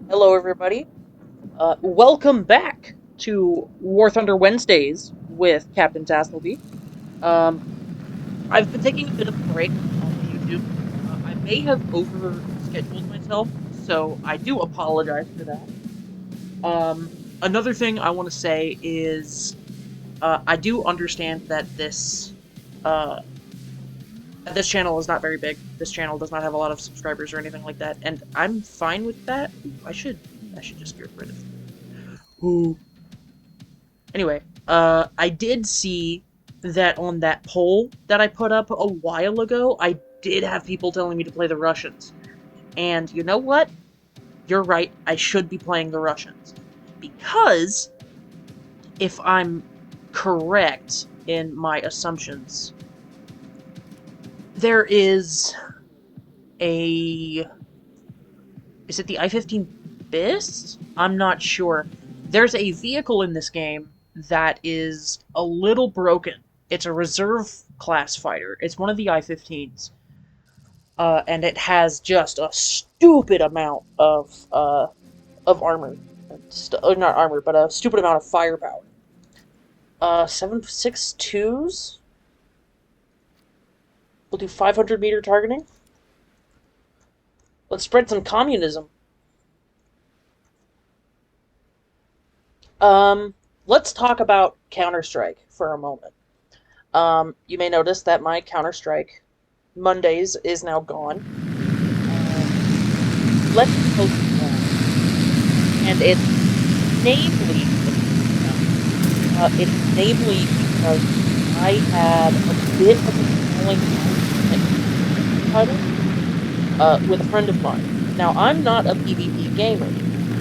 Hello, everybody. Welcome back to War Thunder Wednesdays with Captain Tasselby. Um, I've been taking a bit of a break off of YouTube. I may have overscheduled myself, so I do apologize for that. Another thing I want to say is I do understand that uh, this channel is not very big. This channel does not have a lot of subscribers or anything like that, and I'm fine with that. Ooh, I should just get rid of. Ooh. Anyway, I did see that on that poll that I put up a while ago, I did have people telling me to play the Russians. And you know what? You're right, I should be playing the Russians. Because, if I'm correct in my assumptions, there is a... Is it the I-15 BIS? I'm not sure. There's a vehicle in this game that is a little broken. It's a reserve class fighter. It's one of the I-15s. And it has just a stupid amount of armor. Not armor, but a stupid amount of firepower. 7.62s? We'll do 500-meter targeting. Let's spread some communism. Let's talk about Counter-Strike for a moment. You may notice that my Counter-Strike Mondays is now gone. Let's post that. And it's namely because I had a bit of a falling out with a friend of mine. Now, I'm not a PvP gamer.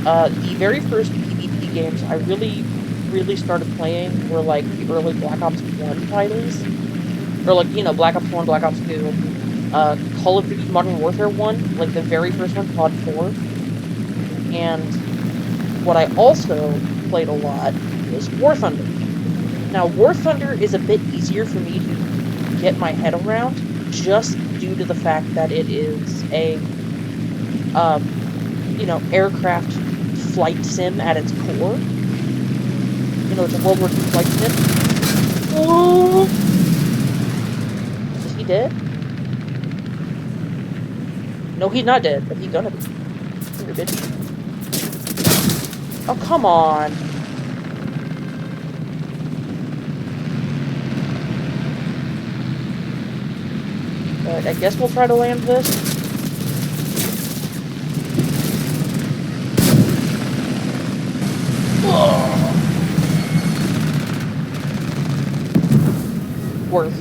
The very first PvP games I really started playing were like the early Black Ops 1 titles. Or like, Black Ops 1, Black Ops 2, Call of Duty Modern Warfare 1, like the very first one, COD 4. And what I also played a lot was War Thunder. Now, War Thunder is a bit easier for me to get my head around, just due to the fact that it is a, aircraft flight sim at its core. It's a World War II flight sim. Oh! Is he dead? No, he's not dead, but he's gonna be. Bitch. Oh, come on. But I guess we'll try to land this. Worth.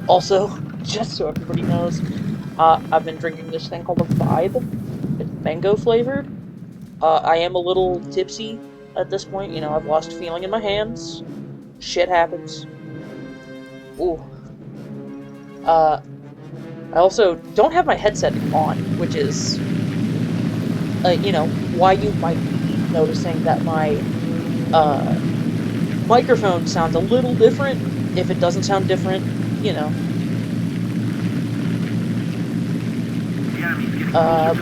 Also, just so everybody knows, I've been drinking this thing called a Vibe. It's mango flavored. I am a little tipsy at this point. I've lost feeling in my hands. Shit happens. Ooh. I also don't have my headset on, which is, why you might be noticing that my, microphone sounds a little different. If it doesn't sound different,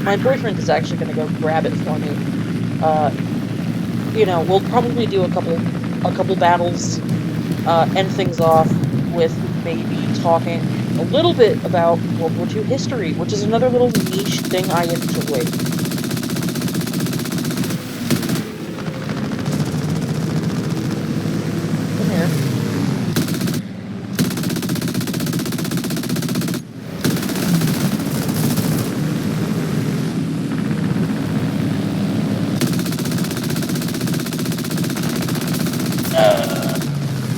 my boyfriend is actually gonna go grab it for me. We'll probably do a couple battles, end things off with maybe talking a little bit about World War II history, which is another little niche thing I enjoy. Come here.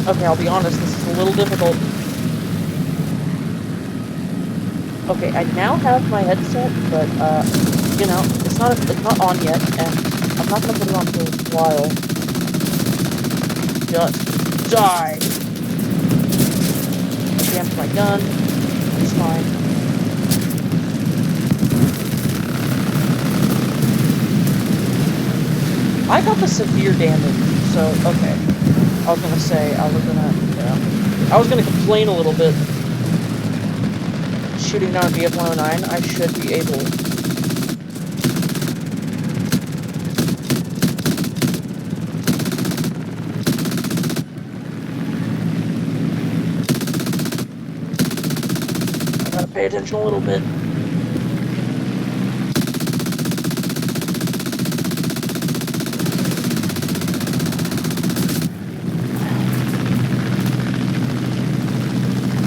Okay, I'll be honest, this is a little difficult. Okay, I now have my headset, but, it's not on yet, and I'm not gonna put it on for a while. Just die! I jammed my gun. It's fine. I got the severe damage, so, okay. I was gonna say, I was gonna complain a little bit. Shooting down VF-109, I should be able pay attention a little bit.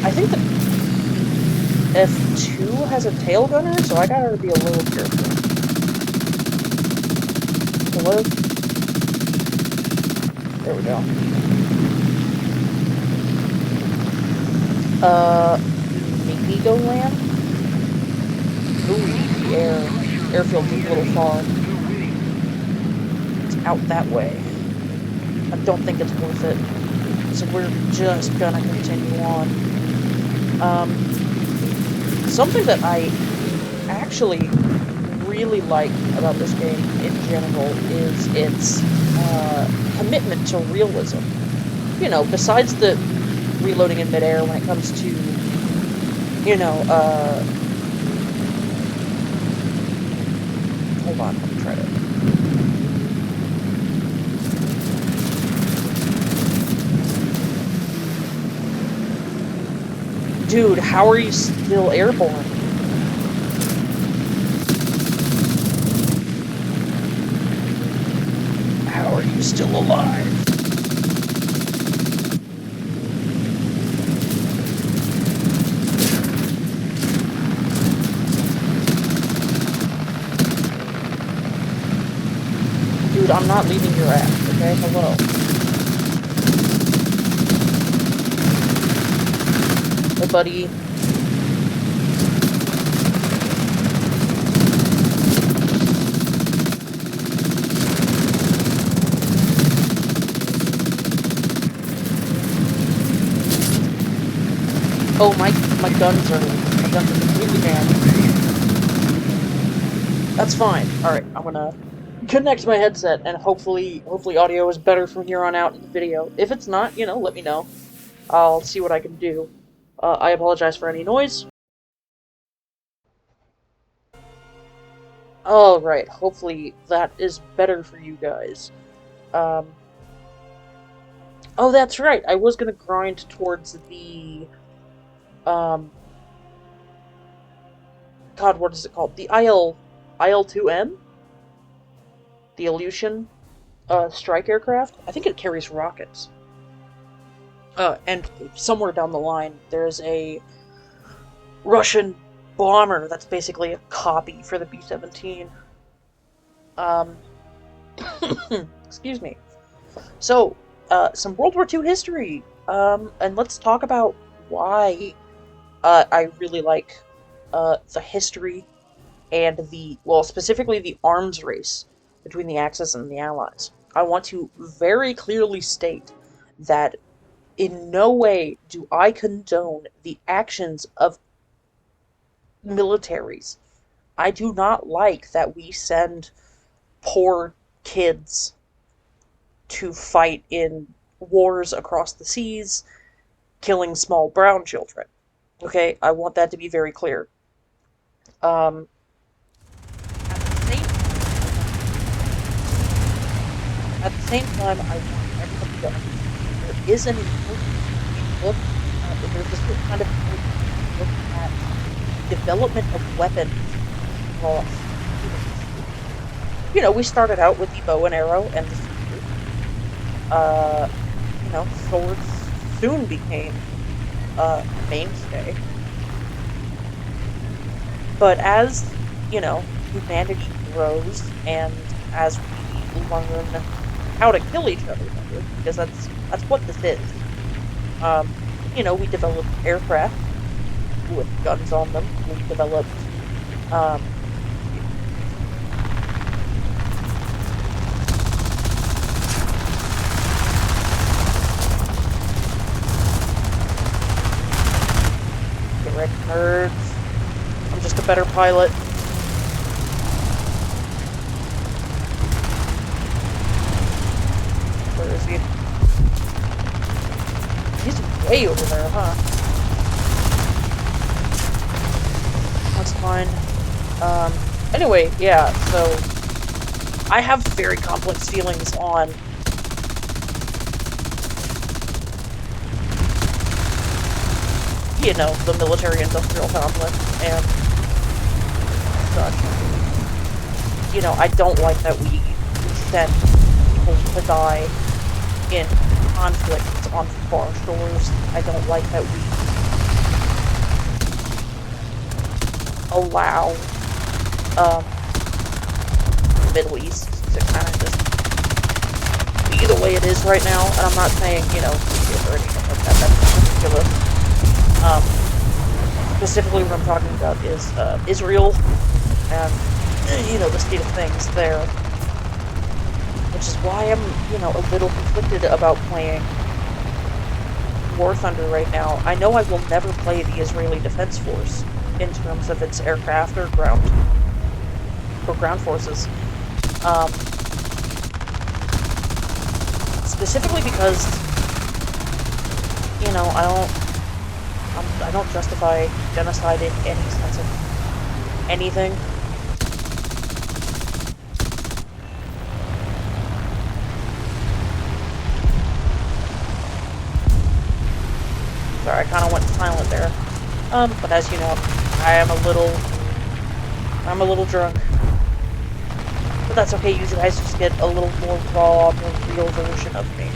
I think the F2 has a tail gunner, so I gotta be a little careful. Hello? There we go. Maybe land? Ooh, the airfield's a little far. It's out that way. I don't think it's worth it. So we're just gonna continue on. Something that I actually really like about this game in general is its commitment to realism. You know, besides the reloading in midair when it comes to, you know, hold on, let me try to... Dude, how are you still airborne? How are you still alive? Dude, I'm not leaving your ass, okay? Hello. Hey, buddy. Oh, my guns are completely jammed. That's fine. Alright, I'm gonna connect my headset, and hopefully audio is better from here on out in the video. If it's not, you know, let me know. I'll see what I can do. I apologize for any noise. Alright, hopefully that is better for you guys. Oh, that's right, I was gonna grind towards the, God, what is it called? The IL-2M? The Ilyushin, strike aircraft? I think it carries rockets. And somewhere down the line, there's a Russian bomber that's basically a copy for the B-17. Excuse me. So, some World War II history, and let's talk about why I really like the history and well, specifically the arms race between the Axis and the Allies. I want to very clearly state that in no way do I condone the actions of militaries. I do not like that we send poor kids to fight in wars across the seas, killing small brown children. Okay, I want that to be very clear. At the same time, I want everybody to understand there is an important look, there's this kind of look at development of weapons across humans. You know, we started out with the bow and arrow and the spear. You know, swords soon became a mainstay. But as, you know, humanity grows and as we learn how to kill each other better, because that's what this is. You know, we developed aircraft with guns on them. We developed, get wrecked, nerds. I'm just a better pilot. Where is he? He's way over there, huh? That's fine. Anyway, yeah, so I have very complex feelings on you know, the military-industrial complex and such. You know, I don't like that we send people to die in conflicts on far shores. I don't like that we allow the Middle East to kind of just be the way it is right now. And I'm not saying, you know, or anything like that. That's ridiculous. Specifically what I'm talking about is Israel and, you know, the state of things there. Which is why I'm, you know, a little conflicted about playing War Thunder right now. I know I will never play the Israeli Defense Force in terms of its aircraft or ground forces. Specifically because, you know, I don't justify genocide in any sense of anything. Sorry, I kind of went silent there. But as you know, I'm a little drunk. But that's okay, you guys just get a little more raw, more real version of me.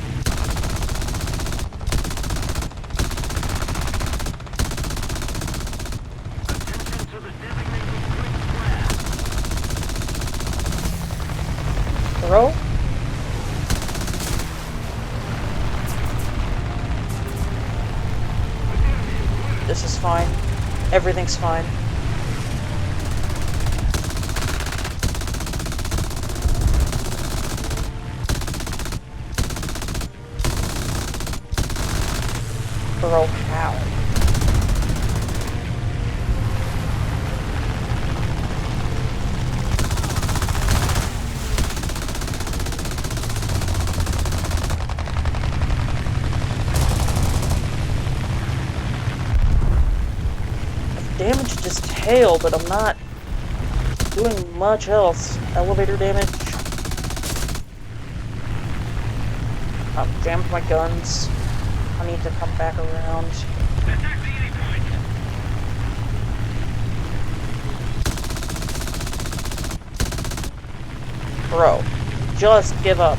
Bro? This is fine. Everything's fine. Bro, how? I've damaged his tail, but I'm not doing much else. Elevator damage. I've jammed my guns. I need to come back around. Bro, just give up.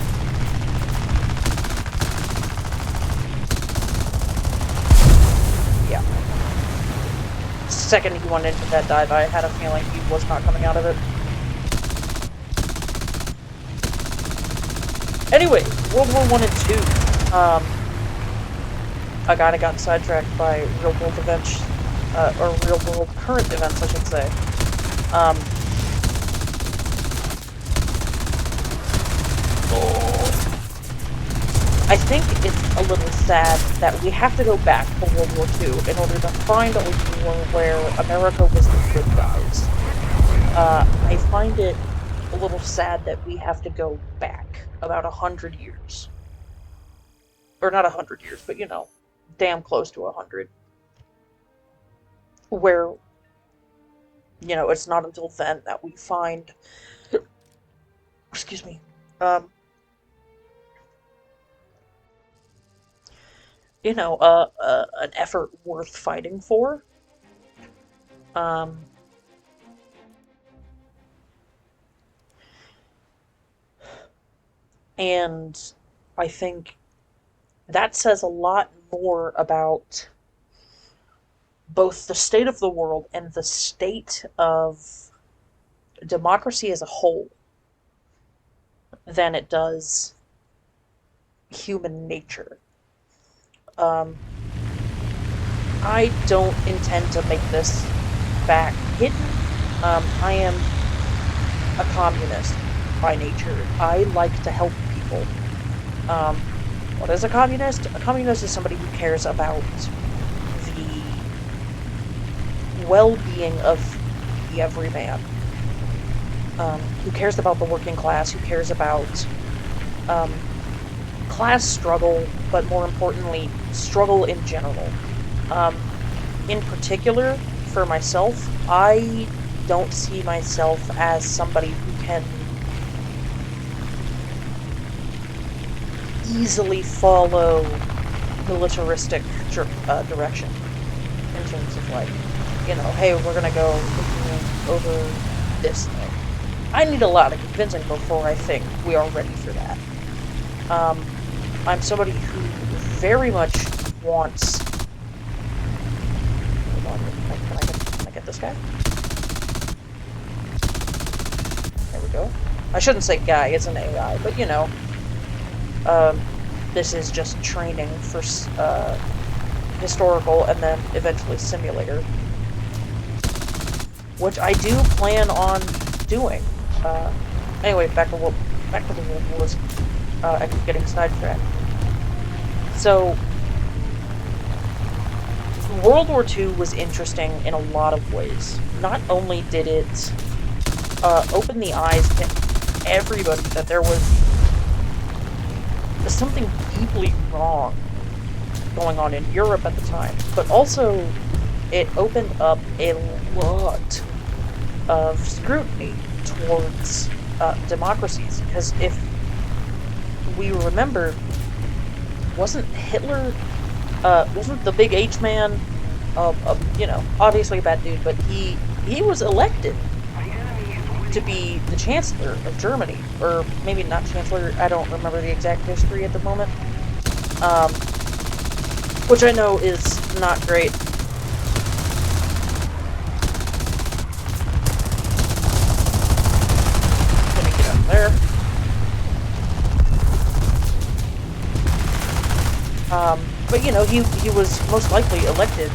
Yeah. The second he went into that dive, I had a feeling he was not coming out of it. Anyway, World War I and II. I kinda got sidetracked by real-world events, or real-world current events, I should say. I think it's a little sad that we have to go back to World War II in order to find a war where America was the good guys. I find it a little sad that we have to go back about 100 years. Or not 100 years, but you know, damn close to 100. Where, you know, it's not until then that we find, excuse me, you know, an effort worth fighting for. And I think that says a lot more about both the state of the world and the state of democracy as a whole than it does human nature. I don't intend to make this fact hidden. I am a communist by nature. I like to help people. What is a communist? A communist is somebody who cares about the well-being of the everyman. Who cares about the working class, who cares about class struggle, but more importantly, struggle in general. In particular, for myself, I don't see myself as somebody who can easily follow militaristic direction. In intentions of like, you know, hey, we're gonna go over this thing. I need a lot of convincing before I think we are ready for that. I'm somebody who very much wants... Hold on, can I get this guy? There we go. I shouldn't say guy, it's an AI, but you know. This is just training for historical and then eventually simulator. Which I do plan on doing. Anyway, back to the World Wars. I keep getting sidetracked. So, World War II was interesting in a lot of ways. Not only did it open the eyes to everybody that there was something deeply wrong going on in Europe at the time, but also it opened up a lot of scrutiny towards democracies, because if we remember, wasn't Hitler, wasn't the big H man, you know, obviously a bad dude, but he was elected to be the Chancellor of Germany, or maybe not Chancellor, I don't remember the exact history at the moment, which I know is not great. Let me get up there. But you know, he was most likely elected.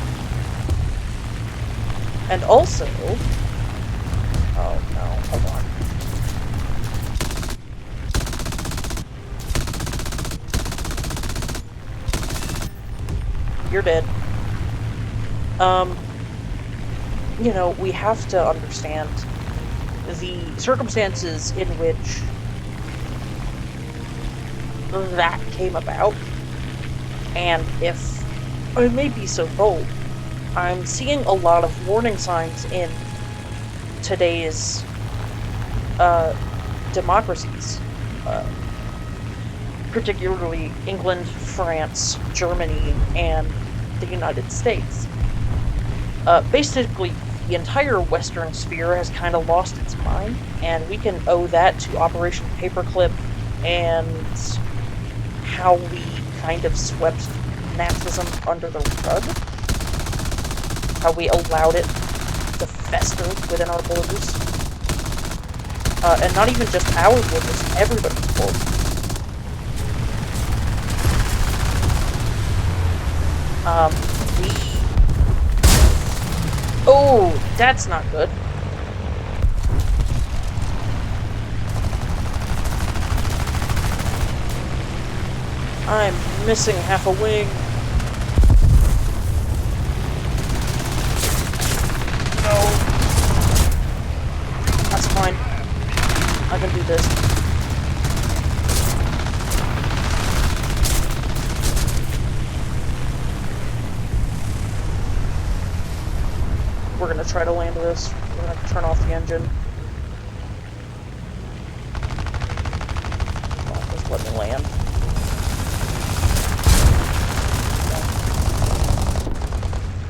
And also... Oh no, hold on. You're dead. You know, we have to understand the circumstances in which that came about. And if I may be so bold, I'm seeing a lot of warning signs in today's democracies, particularly England, France, Germany, and the United States. Basically, the entire Western sphere has kind of lost its mind, and we can owe that to Operation Paperclip and how we kind of swept Nazism under the rug. How we allowed it to fester within our borders. And not even just our borders, everybody's borders. Oh, that's not good. I'm missing half a wing. No. That's fine. I can do this. We're gonna try to land this. We're gonna turn off the engine. Oh, just let me land.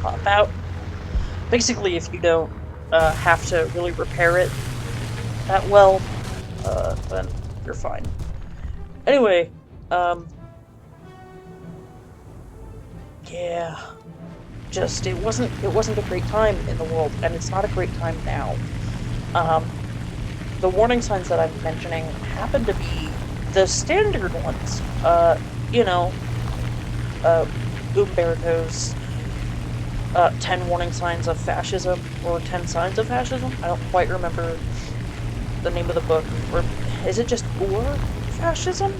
Pop out. Basically, if you don't have to really repair it that well, then you're fine. Anyway, yeah. Just it wasn't a great time in the world, and it's not a great time now. The warning signs that I'm mentioning happen to be the standard ones. You know, Umberto's 10 warning signs of fascism, or 10 signs of fascism. I don't quite remember the name of the book, or is it just or fascism?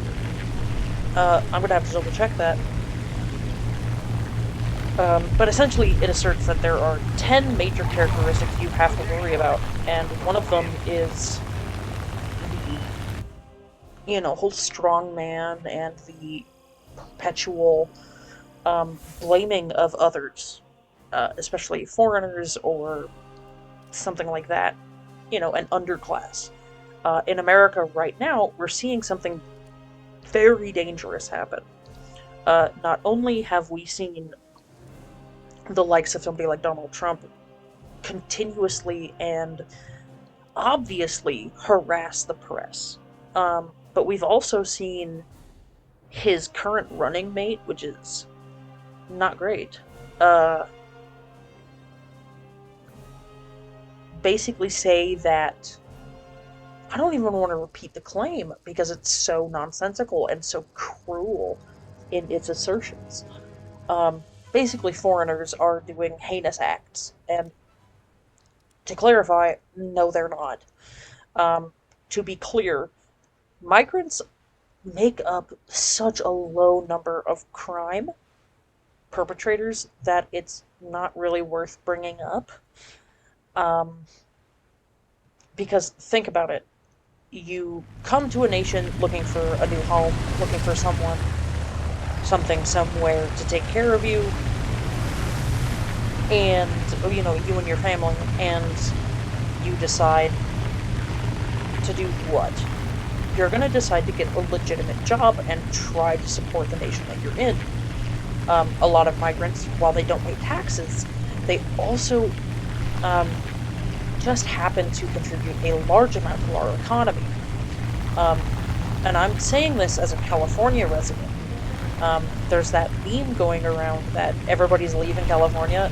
I'm gonna have to double check that. But essentially, it asserts that there are 10 major characteristics you have to worry about, and one of them is the, you know, whole strongman and the perpetual blaming of others, especially foreigners or something like that. You know, an underclass. In America right now, we're seeing something very dangerous happen. Not only have we seen the likes of somebody like Donald Trump continuously and obviously harass the press. But we've also seen his current running mate, which is not great, basically say that, I don't even want to repeat the claim because it's so nonsensical and so cruel in its assertions. Basically, foreigners are doing heinous acts, and to clarify, no, they're not. To be clear, migrants make up such a low number of crime perpetrators that it's not really worth bringing up. Because think about it. You come to a nation looking for a new home, looking for someone, something, somewhere to take care of you, and, you know, you and your family, and you decide to do what? You're going to decide to get a legitimate job and try to support the nation that you're in. A lot of migrants, while they don't pay taxes, they also just happen to contribute a large amount to our economy. And I'm saying this as a California resident. There's that meme going around that everybody's leaving California.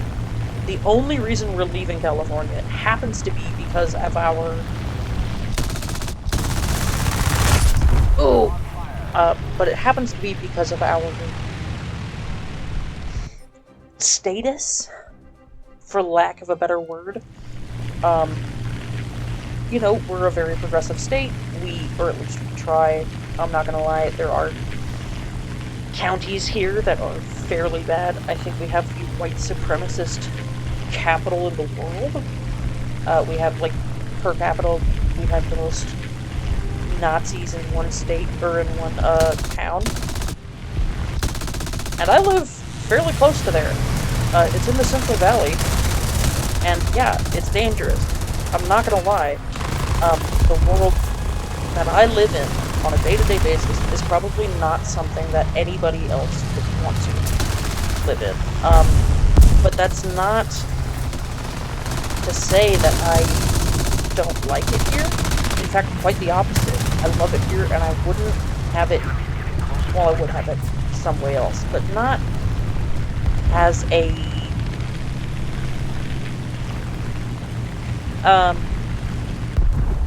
The only reason we're leaving California happens to be because of our... but it happens to be because of our status, for lack of a better word. You know, we're a very progressive state. Or at least we try. I'm not gonna lie, there are counties here that are fairly bad. I think we have the white supremacist capital in the world. We have, like, per capita, we have the most Nazis in one state, or in one, town. And I live fairly close to there. It's in the Central Valley, and yeah, it's dangerous. I'm not gonna lie. The world that I live in on a day-to-day basis is probably not something that anybody else would want to live in. But that's not to say that I don't like it here. In fact, quite the opposite. I love it here, and I wouldn't have it... Well, I would have it somewhere else, but not as a...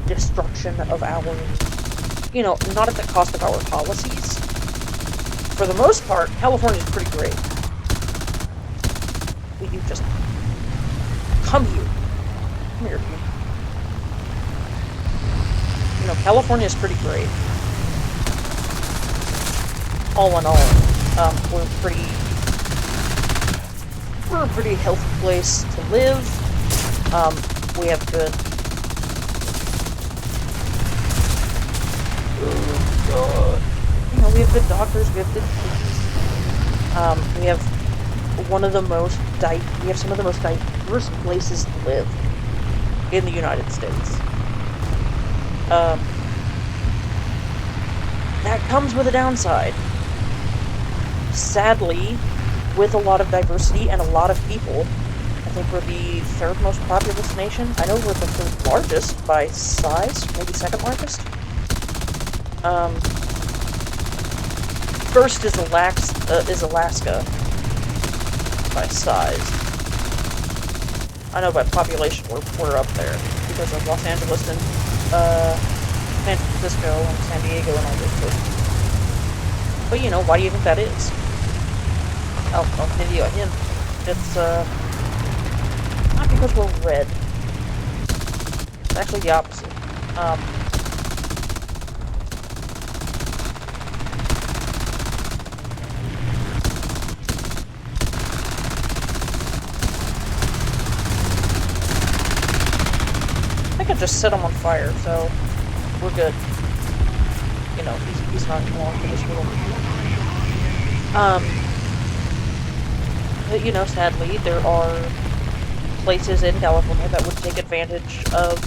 destruction of our... You know, not at the cost of our policies. For the most part, California's pretty great. Will you just... Come here. Come here, dude. You know, California's pretty great. All in all, we're a pretty healthy place to live. We have good... You know, we have good doctors, we have good police. We have one of the most we have some of the most diverse places to live in the United States. That comes with a downside. Sadly, with a lot of diversity and a lot of people, I think we're the third most populous nation. I know we're the third largest by size, maybe second largest. First is Alaska by size. I know by population we're up there because of Los Angeles and San Francisco and San Diego and all those places. But you know, why do you think that is? I'll give you a hint. It's not because we're red. It's actually the opposite. I could just set him on fire, so we're good. You know, he's not belong to this world. But, you know, sadly, there are places in California that would take advantage of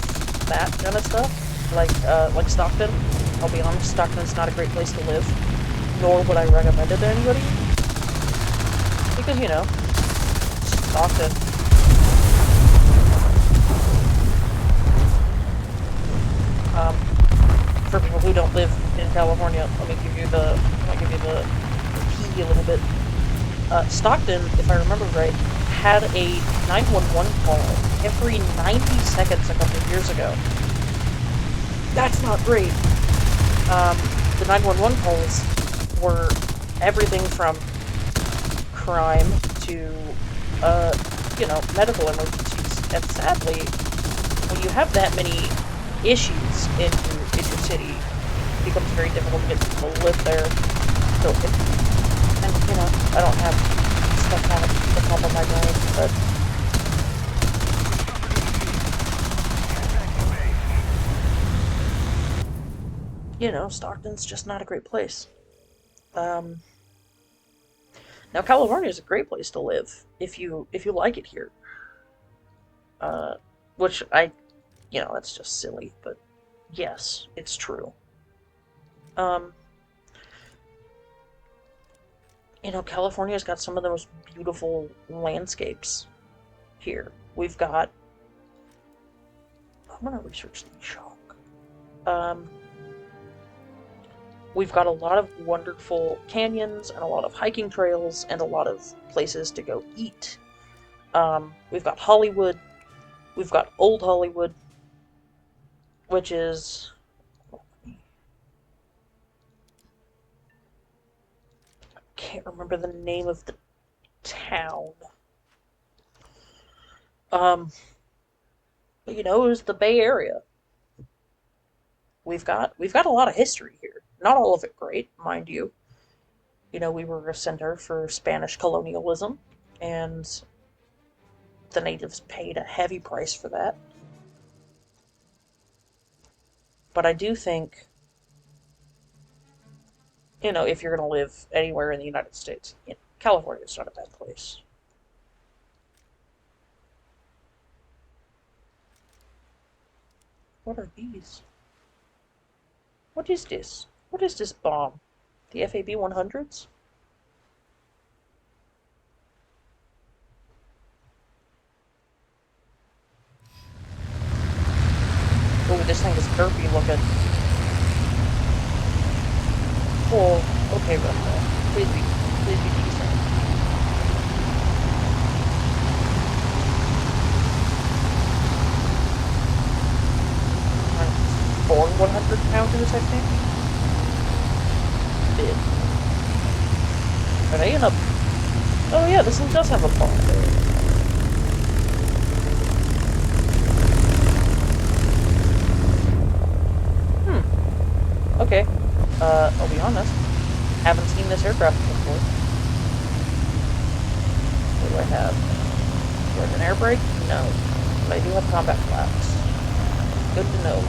that kind of stuff, like Stockton. I'll be honest, Stockton's not a great place to live, nor would I recommend it to anybody. Because, you know, Stockton. For people who don't live in California, let me give you the key a little bit. Stockton, if I remember right, had a 911 call every 90 seconds a couple of years ago. That's not great. The 911 calls were everything from crime to, medical emergencies. And sadly, when you have that many issues in your city, it becomes very difficult to get people to live there. So, I don't have stuff on the top of my brain, but Stockton's just not a great place. Now California is a great place to live if you like it here. Which that's just silly, but yes, it's true. California's got some of the most beautiful landscapes here. I'm gonna research the chalk. We've got a lot of wonderful canyons and a lot of hiking trails and a lot of places to go eat. We've got Hollywood. We've got Old Hollywood, which is... I can't remember the name of the town. It was the Bay Area. We've got a lot of history here. Not all of it great, mind you. We were a center for Spanish colonialism, and the natives paid a heavy price for that. But I do think, if you're going to live anywhere in the United States, California's not a bad place. What are these? What is this? What is this bomb? The FAB 100s? Oh, this thing is derpy looking. Oh, okay, Russia. Please be decent. Four 100-pounders, I think. Bid. Are they in a... Oh yeah, this one does have a bomb. Okay. I'll be honest. Haven't seen this aircraft before. What do I have? Do I have an air brake? No. But I do have combat flaps. Good to know.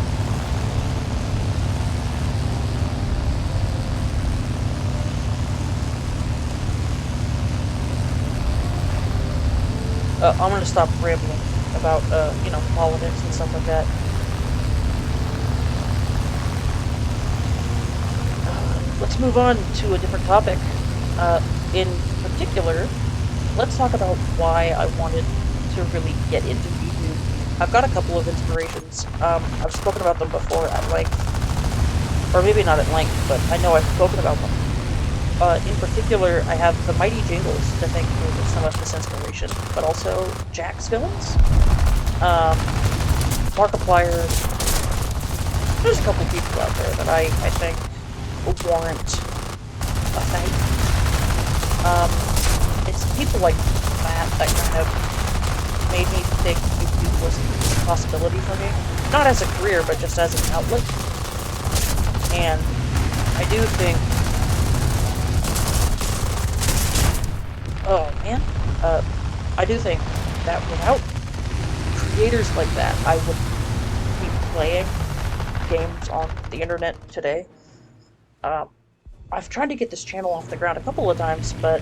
I'm gonna stop rambling about, politics and stuff like that. Let's move on to a different topic. In particular, let's talk about why I wanted to really get into YouTube. I've got a couple of inspirations. I've spoken about them before at length. Or maybe not at length, but I know I've spoken about them. In particular, I have the Mighty Jingles to thank for some of this inspiration, but also Jack's Villains, Markiplier. There's a couple people out there that I think warrant a thank. It's people like that kind of made me think YouTube was a possibility for me. Not as a career, but just as an outlet. And I do think... Oh, man. I do think that without creators like that, I would be playing games on the internet today. I've tried to get this channel off the ground a couple of times, but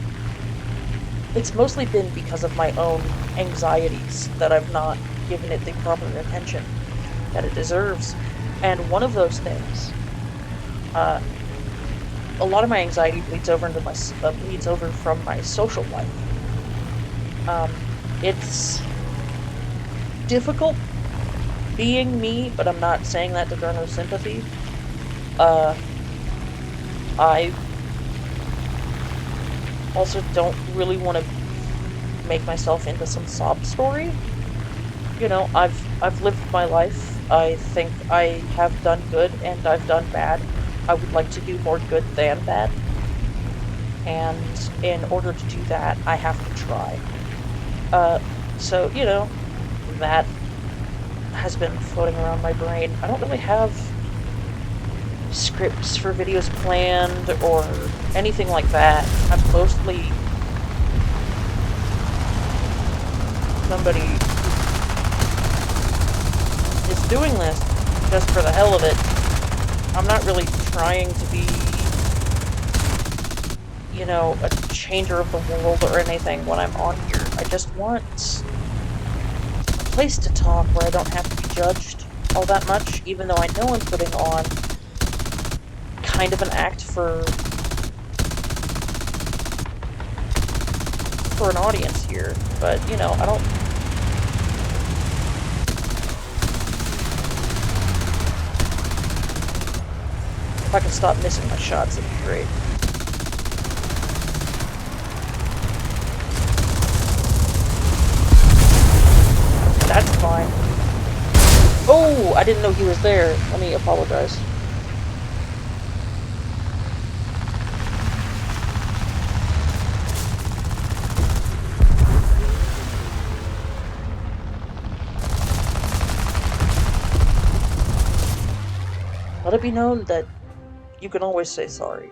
it's mostly been because of my own anxieties that I've not given it the proper attention that it deserves. And one of those things, a lot of my anxiety bleeds over from my social life. It's difficult being me, but I'm not saying that to garner sympathy. I also don't really want to make myself into some sob story. You know, I've lived my life. I think I have done good and I've done bad. I would like to do more good than bad. And in order to do that, I have to try. So, you know, that has been floating around my brain. I don't really have scripts for videos planned or anything like that. I'm mostly somebody who is doing this just for the hell of it. I'm not really trying to be, you know, a changer of the world or anything when I'm on here. I just want a place to talk where I don't have to be judged all that much, even though I know I'm putting on kind of an act for an audience here. But, you know, I don't... If I can stop missing my shots, it'd be great. That's fine. Oh, I didn't know he was there. Let me apologize. Let it be known that you can always say sorry.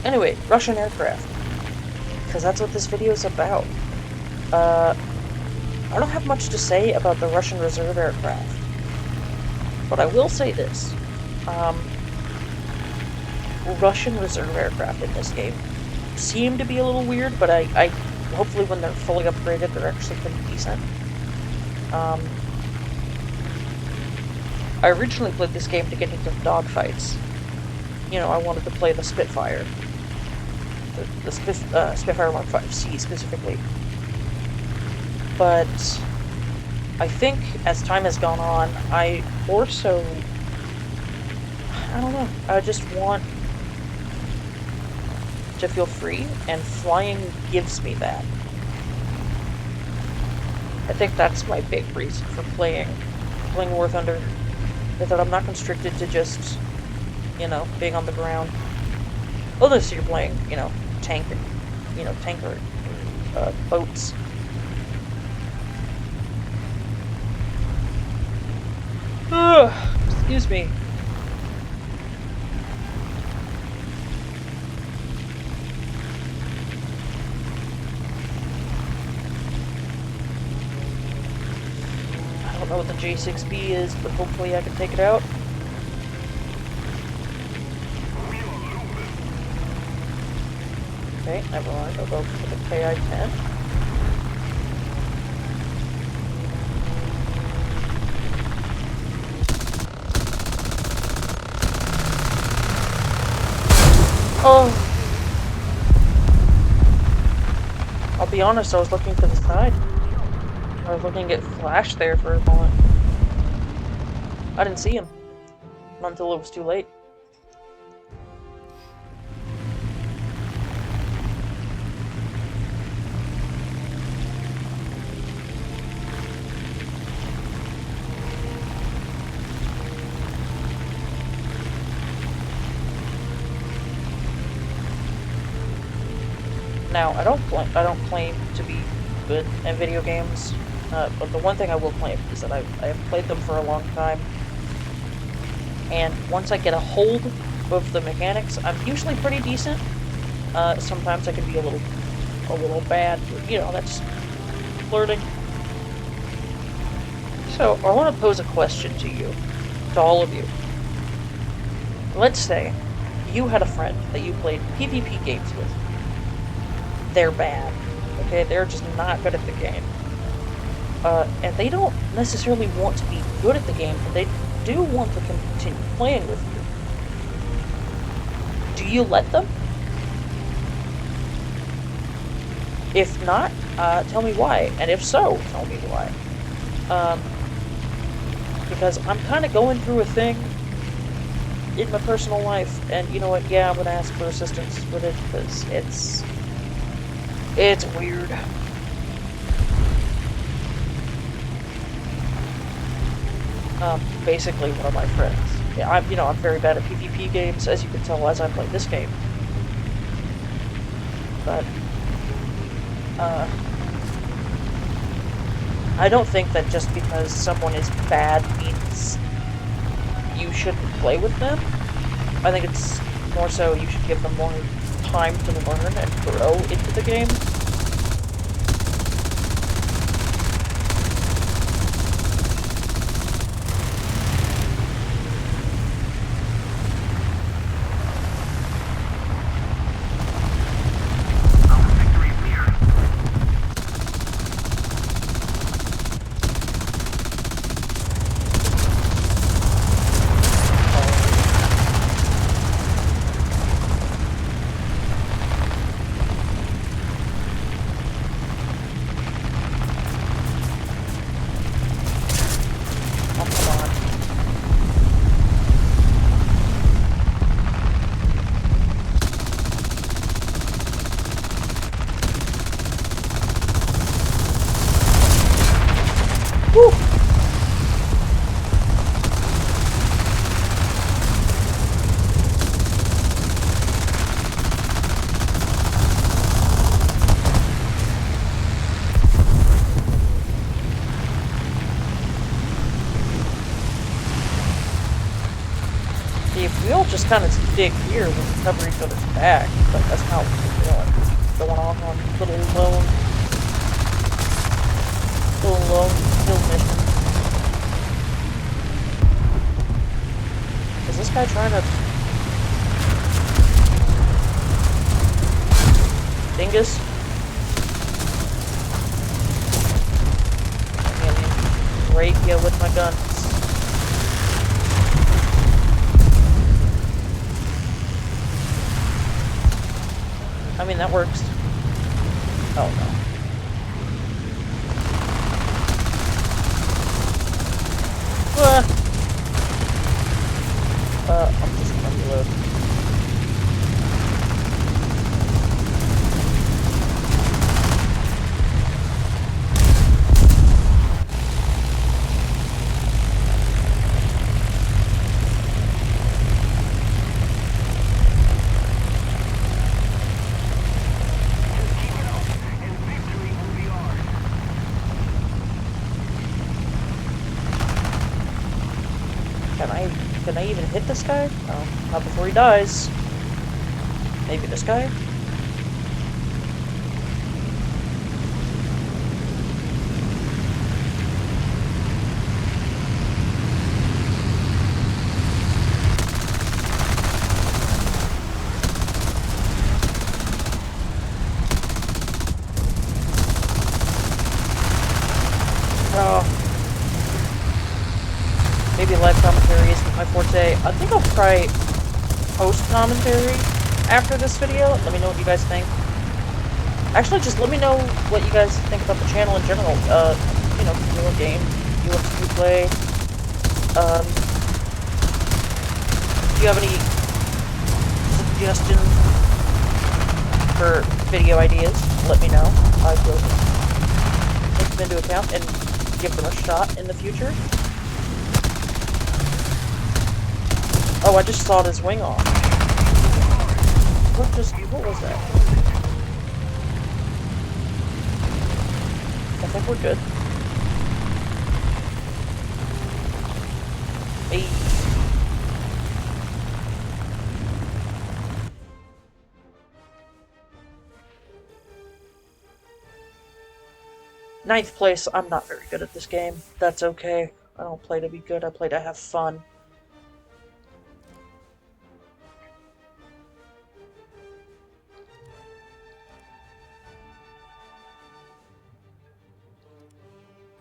Anyway, Russian aircraft. Because that's what this video is about. I don't have much to say about the Russian reserve aircraft. But I will say this. Russian reserve aircraft in this game seem to be a little weird, but I hopefully when they're fully upgraded, they're actually pretty decent. I originally played this game to get into dogfights. You know, I wanted to play the Spitfire. The Spitfire 1.5C specifically. But I think as time has gone on, I also... I don't know. I just want to feel free, and flying gives me that. I think that's my big reason for playing War Thunder, is that I'm not constricted to just, you know, being on the ground. Unless you're playing, you know, tanker, boats. Excuse me. I don't know what the J6B is, but hopefully I can take it out. Okay, never mind. I'll go for the KI-10. Oh! I'll be honest, I was looking to the side. I was looking at Flash there for a moment. I didn't see him. Not until it was too late. Now, I don't claim to be good at video games, but the one thing I will claim is that I have played them for a long time, and once I get a hold of the mechanics, I'm usually pretty decent. Sometimes I can be a little bad, but, you know, that's flirting. So, I want to pose a question to you, to all of you. Let's say you had a friend that you played PvP games with. They're bad, okay? They're just not good at the game. And they don't necessarily want to be good at the game, but do want to continue playing with you, do you let them? If not, tell me why. And if so, tell me why. Because I'm kind of going through a thing in my personal life, and you know what? Yeah, I'm gonna ask for assistance with it because it's weird. Basically, one of my friends. Yeah, I'm very bad at PvP games, as you can tell as I play this game. But I don't think that just because someone is bad means you shouldn't play with them. I think it's more so you should give them more time to learn and grow into the game. We all just kind of stick here and cover each other's back, but that's not what we're doing. Going on little lone kill mission. Is this guy trying to dingus? I'm gonna rape you with my guns. I mean, that works. Oh, no. I'm just gonna reload. Can I even hit this guy? No, not before he dies. Maybe this guy? Maybe live commentary isn't my forte. I think I'll try post-commentary after this video. Let me know what you guys think. Actually, just let me know what you guys think about the channel in general. Newer game you want to play. Do you have any suggestions for video ideas? Let me know. I will take them into account and give them a shot in the future. Oh, I just sawed his wing off. What was that? I think we're good. Hey. Ninth place. I'm not very good at this game. That's okay. I don't play to be good. I play to have fun.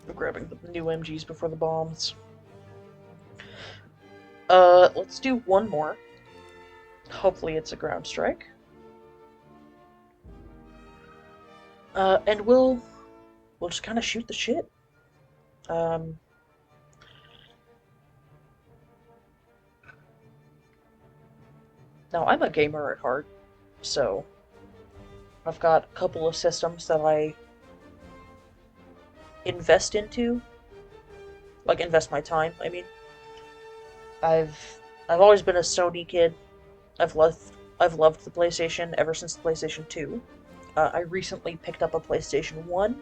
We're grabbing the new MGs before the bombs. Let's do one more. Hopefully it's a ground strike. And we'll just kind of shoot the shit. Now, I'm a gamer at heart, so I've got a couple of systems that I invest into. Like, invest my time, I mean. I've always been a Sony kid. I've loved the PlayStation ever since the PlayStation 2. I recently picked up a PlayStation 1,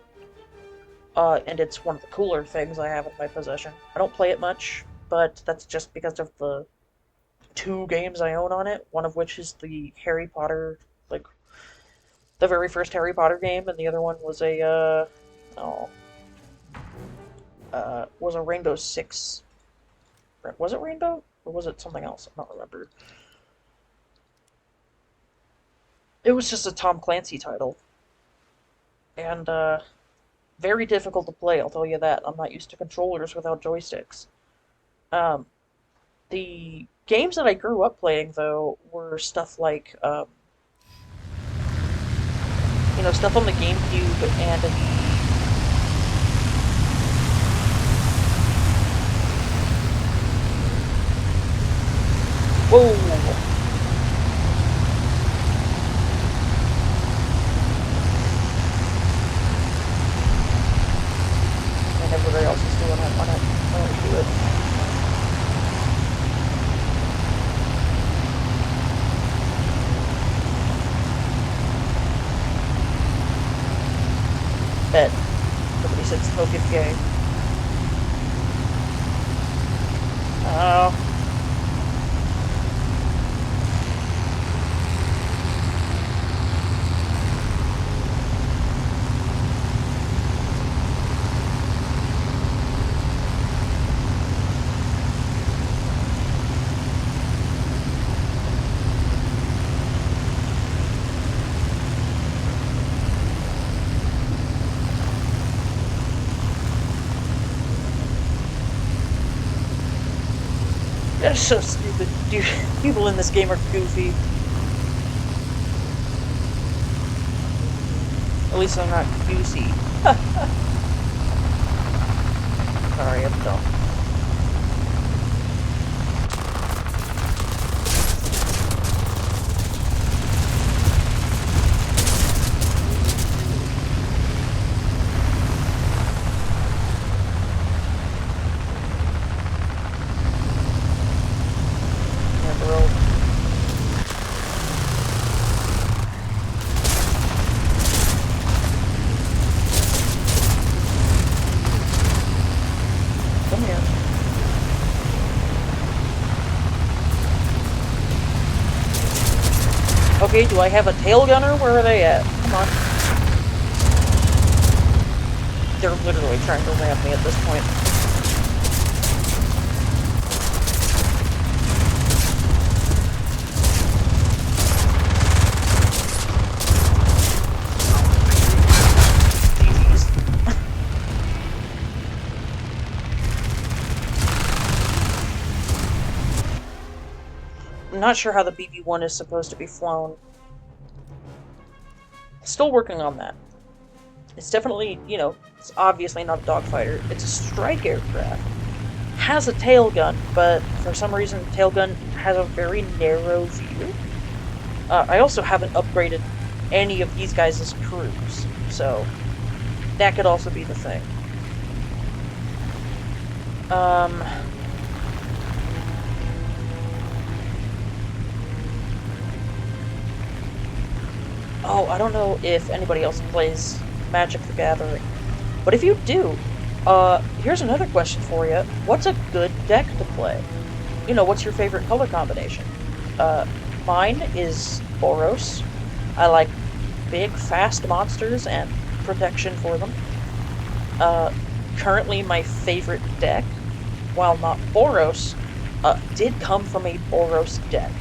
and it's one of the cooler things I have in my possession. I don't play it much, but that's just because of the 2 games I own on it, one of which is the Harry Potter, like, the very first Harry Potter game, and the other one was was a Rainbow Six. Was it Rainbow? Or was it something else? I don't remember. It was just a Tom Clancy title. And, very difficult to play, I'll tell you that. I'm not used to controllers without joysticks. The games that I grew up playing, though, were stuff like, stuff on the GameCube and the... Whoa! And everybody else is doing it. Why not do it? Bet. Nobody said smoke is gay. Oh. That's so stupid. Dude, people in this game are goofy. At least I'm not goosey. Sorry, I'm dumb. Okay, do I have a tail gunner? Where are they at? Come on. They're literally trying to ram me at this point. I'm not sure how the BB-1 is supposed to be flown. Still working on that. It's definitely, it's obviously not a dogfighter. It's a strike aircraft. Has a tail gun, but for some reason, the tail gun has a very narrow view. I also haven't upgraded any of these guys' crews, so that could also be the thing. Oh, I don't know if anybody else plays Magic the Gathering, but if you do, here's another question for you. What's a good deck to play? What's your favorite color combination? Mine is Boros. I like big, fast monsters and protection for them. Currently my favorite deck, while not Boros, did come from a Boros deck.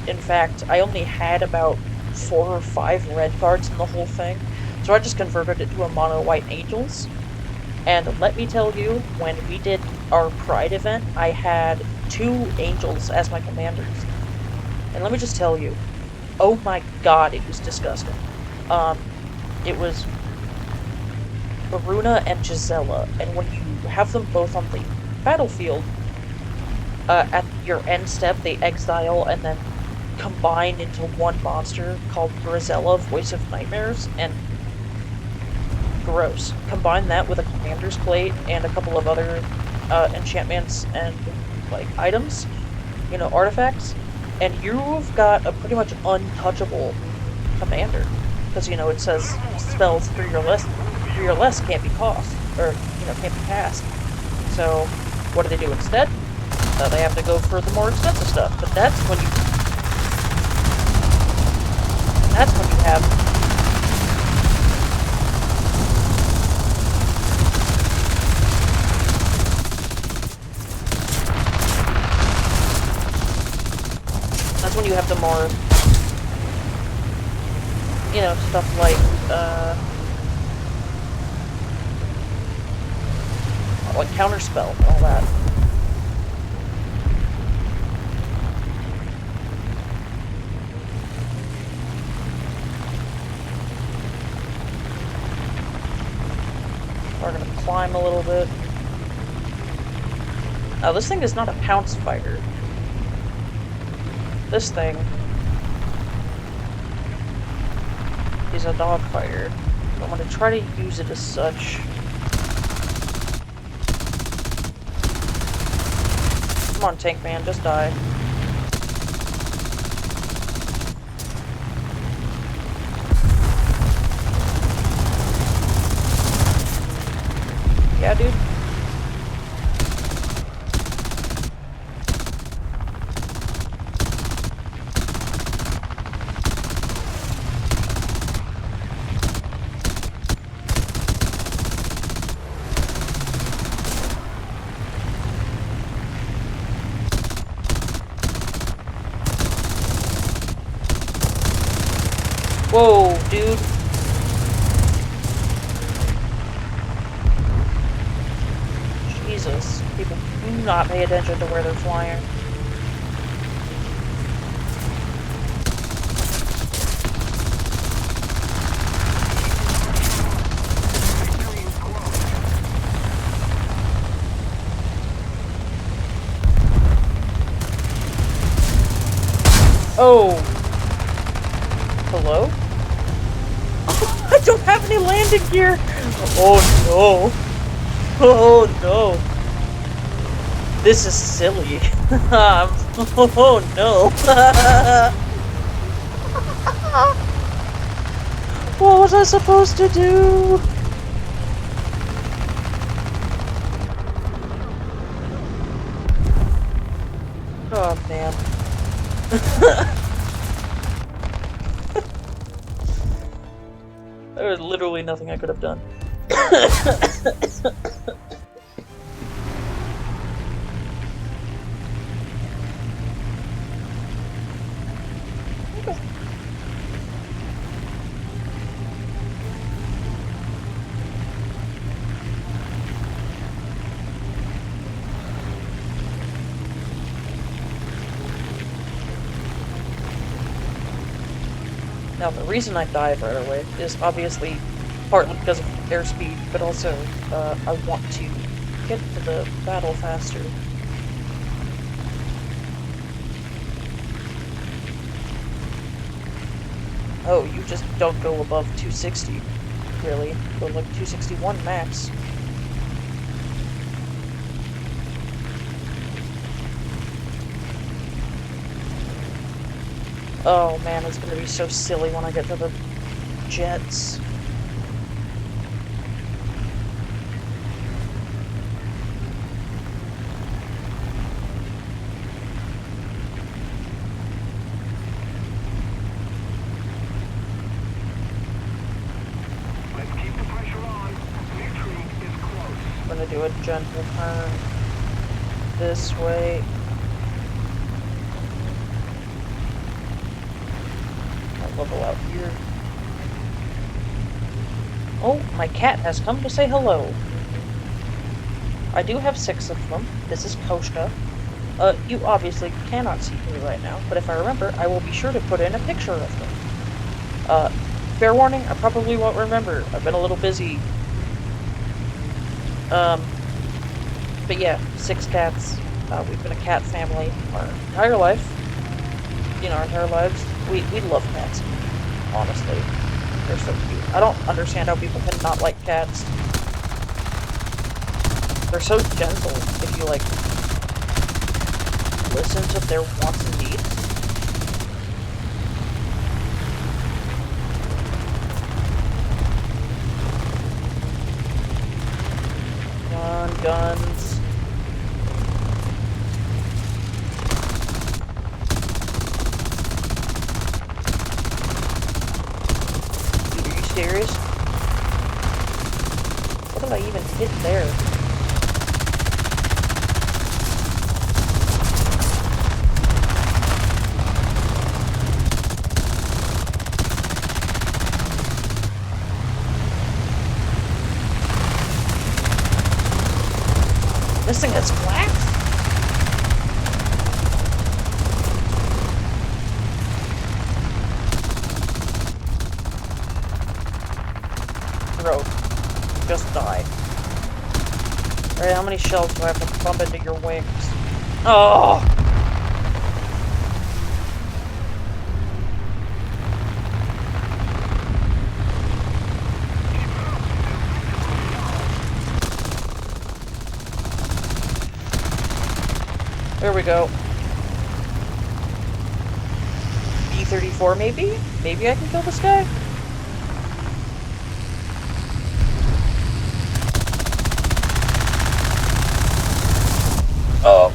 In fact, I only had about 4 or 5 red cards in the whole thing, so I just converted it to a mono white Angels. And let me tell you, when we did our Pride event, I had 2 angels as my commanders. And let me just tell you, oh my god, it was disgusting. It was Varuna and Gisela, and when you have them both on the battlefield, at your end step, they exile and then combine into one monster called Grisella, Voice of Nightmares, and gross. Combine that with a commander's plate and a couple of other enchantments and like items, you know, artifacts, and you've got a pretty much untouchable commander. Because, you know, it says spells 3 or less can't be cast, or, you know, can't be cast. So, what do they do instead? They have to go for the more expensive stuff, but that's when you have the more, you know, stuff like, like counterspell and all that. We're gonna climb a little bit. Oh, this thing is not a pounce fighter. This thing is a dog fighter. I'm gonna try to use it as such. Come on, tank man, just die. Yeah, dude. Whoa, dude. Jesus. People do not pay attention to where they're flying. Oh. Hello? I don't have any landing gear! Oh no. Oh no. This is silly. Oh no. What was I supposed to do? Oh man. There was literally nothing I could have done. Now, the reason I dive right away is obviously partly because of airspeed, but also I want to get to the battle faster. Oh, you just don't go above 260, really. Go like 261 max. Oh man, it's gonna be so silly when I get to the jets. Let's keep the pressure on. Retreat is close. I'm gonna do a gentle turn this way. Level out here. Oh, my cat has come to say hello. I do have 6 of them. This is Koshka. You obviously cannot see me right now, but if I remember, I will be sure to put in a picture of them. Fair warning, I probably won't remember. I've been a little busy. But yeah, 6 cats. We've been a cat family our entire life. Our entire lives. We love cats, honestly. They're so cute. I don't understand how people can not like cats. They're so gentle if you, like, listen to their wants and needs. Guns. Dude, are you serious? What did I even hit there? This thing has flax? Bro, just die. Alright, how many shells do I have to bump into your wings? Oh! There we go. B-34 maybe? Maybe I can kill this guy? Oh.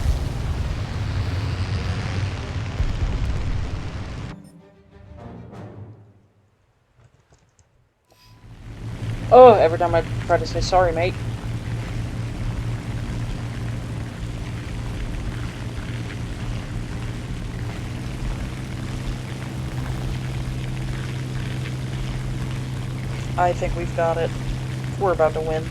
Oh, every time I try to say sorry, mate. I think we've got it. We're about to win.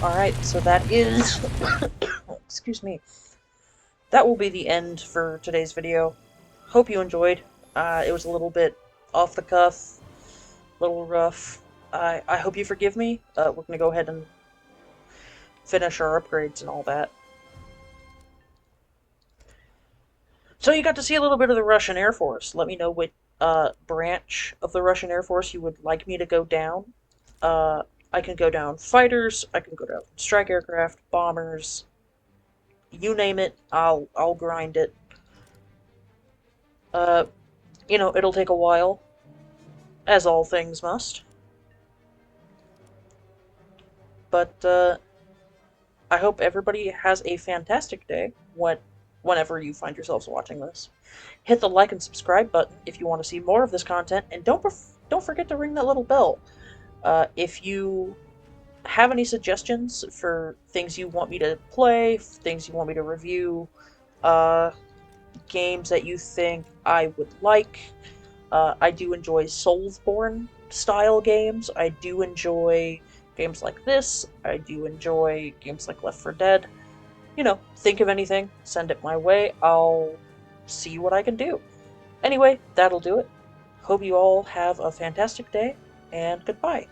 Alright, so that is... excuse me. That will be the end for today's video. Hope you enjoyed. It was a little bit off the cuff, a little rough. I hope you forgive me. We're going to go ahead and finish our upgrades and all that. So you got to see a little bit of the Russian Air Force. Let me know what branch of the Russian Air Force you would like me to go down. I can go down fighters, I can go down strike aircraft, bombers, you name it, I'll grind it. It'll take a while, as all things must. But, I hope everybody has a fantastic day whenever you find yourselves watching this. Hit the like and subscribe button if you want to see more of this content, and don't forget to ring that little bell. If you have any suggestions for things you want me to play, things you want me to review, games that you think I would like, I do enjoy Soulsborne style games. I do enjoy games like this. I do enjoy games like Left 4 Dead. Think of anything, send it my way. I'll see what I can do. Anyway, that'll do it. Hope you all have a fantastic day, and goodbye.